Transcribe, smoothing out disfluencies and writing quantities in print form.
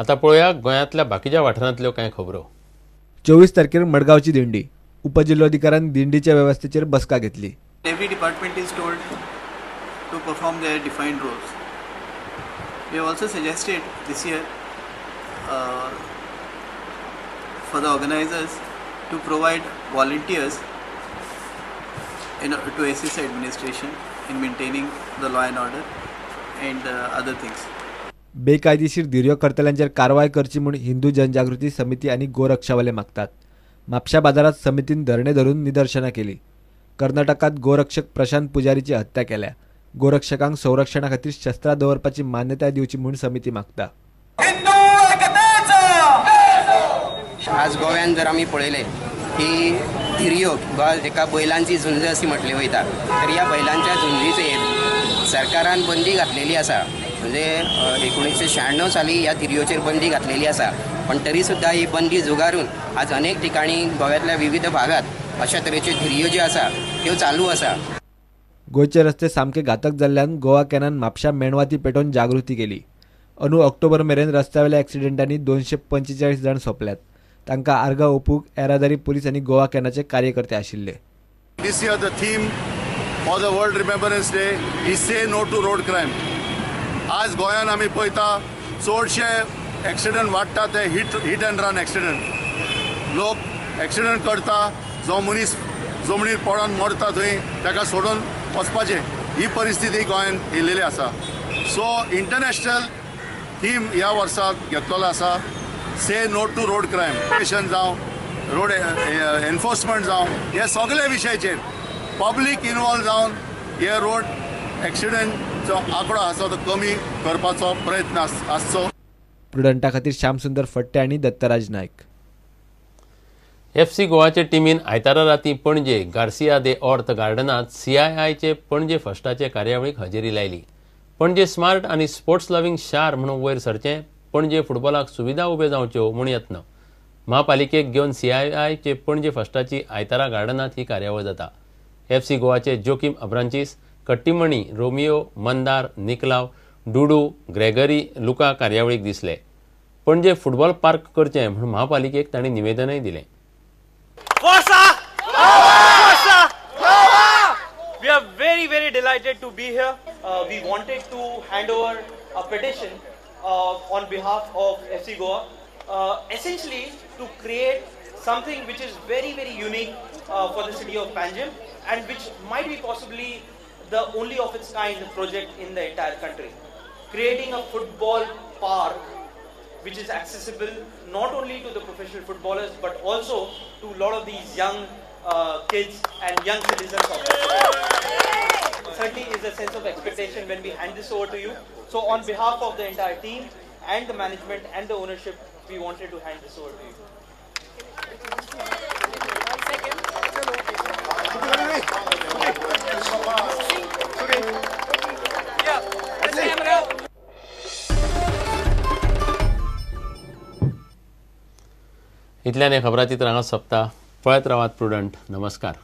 आता पळोवया गोंयांतल्या बाकीच्या वाठारांतल्यो कांय खबरो। 24 तारखेर मडगांवची दिंडी। उपजिल्लोधिकाऱ्यान दिंडीच्या वेवस्थेचेर बसका घेतली। Every department is told to perform their defined roles. We have also suggested this year for the organizers to provide volunteers to assist administration in maintaining the law and order and other things. बेकायदेशीर धिऱ्यो करतल्यांचेर कारवाय करची म्हूण हिंदू जनजागृती समिती आनी गोरक्षावाले मागतात। म्हापशा बाजारात समितीन धरणे धरून निदर्शनां केली। कर्नाटकात गोरक्षक प्रशांत पुजारीची हत्या केल्या। गोरक्षकांक संरक्षणा खातीर शस्त्रां दवरपाची मान्यताय दिवची म्हूण समिती मागता। आज गोव्यान जर आमी पळयले की धिऱ्यो जेका बैलांची झुंज अशी म्हटली वयता, तर ह्या बैलांच्या झुंजीचेर सरकारान बंदी घातलेली आसा। म्हणजे 1996 साली ह्या धिऱ्योचेर बंदी घातलेली आसा, पण तरी सुद्धा ही बंदी झुगारून आज अनेक ठिकाणी गोव्यातल्या विविध भागात अशा तरेच्यो धिऱ्यो ज्यो आसा त्यो चालू आसा। गोंयचे रस्ते सामके घातक जाल्ल्यान गोवा कॅनान म्हापशा मेणवाती पेटोवन जागृती केली। अंदू ऑक्टोबर मेरेन रस्त्यावेल्या एक्सिडेंटांनी 245 जण सोंपल्यात। तांकां आर्गां ओपूंक येरादारी पुलीस आनी गोवा कॅनाचे कार्यकर्ते आशिल्ले। This year the theme for the World Remembrance Day is say no to road crime. आज गोंयान आमी पळयता चडशे एक्सिडेंट वाडटा ते हिट एंड रन एक्सिडेंट। लोक एक्सिडेंट करता, जो मनीस जमनीर पडून मरता थंय ताका सोडून वचपाचें, ही परिस्थिती गोंयान येयलेली आसा। सो इंटरनॅशनल थीम ह्या वर्साक घेतलेलो आसा से नो टू रोड क्रायम। पेशन जावं, रोड एनफोर्समेंट जावं, हे सगळे विशयाचेर पब्लीक इनवॉल्व जावन हे रोड एक्सिडेंटचो आंकडो आसा तो कमी करपाचो प्रयत्न आसचो। प्रुडंटा खातीर श्यामसुंदर फट्टे आनी दत्तराज नायक। FC गोवाचे टीमीन आयतारा राती पणजे गार्सिया दे ऑर्थ गार्डनात CIIचे पणजे फस्टाचे कार्यावळीक हजेरी लायली। पणजे स्मार्ट आनी स्पोर्ट्स लविंग शार म्हणून वयर सरचें, पणजे फुटबॉलाक सुविधा उबे जावच्यो म्हूण यत्न। महापालिकेक घेवन CIIचे पणजे फस्टाची आयतारा गार्डनात ही कार्यावळ जाता। FC गोवाचे Joaquim Abranches, Kattimani, Romeo, Mandar, Nicolau, Dudu, Gregory, Luka कार्यावळीक दिसले। पणजे फुटबॉल पार्क करचें म्हूण महापालिकेक तांणी निवेदनय दिलें। We are very delighted to be here. We wanted to hand over a petition on behalf of FC Goa, essentially to create something which is very unique for the city of Panjim, and which might be possibly the only of its kind project in the entire country. Creating a football park which is accessible not only to the professional footballers but also to a lot of these young kids and young citizens of the city. Certainly is a sense of expectation when we hand this over to you. So on behalf of the entire team and the management and the ownership, we wanted to hand this over to you. इतल्यान खबरांची तरांगा सोंपता। पळयत रावात prudent. नमस्कार।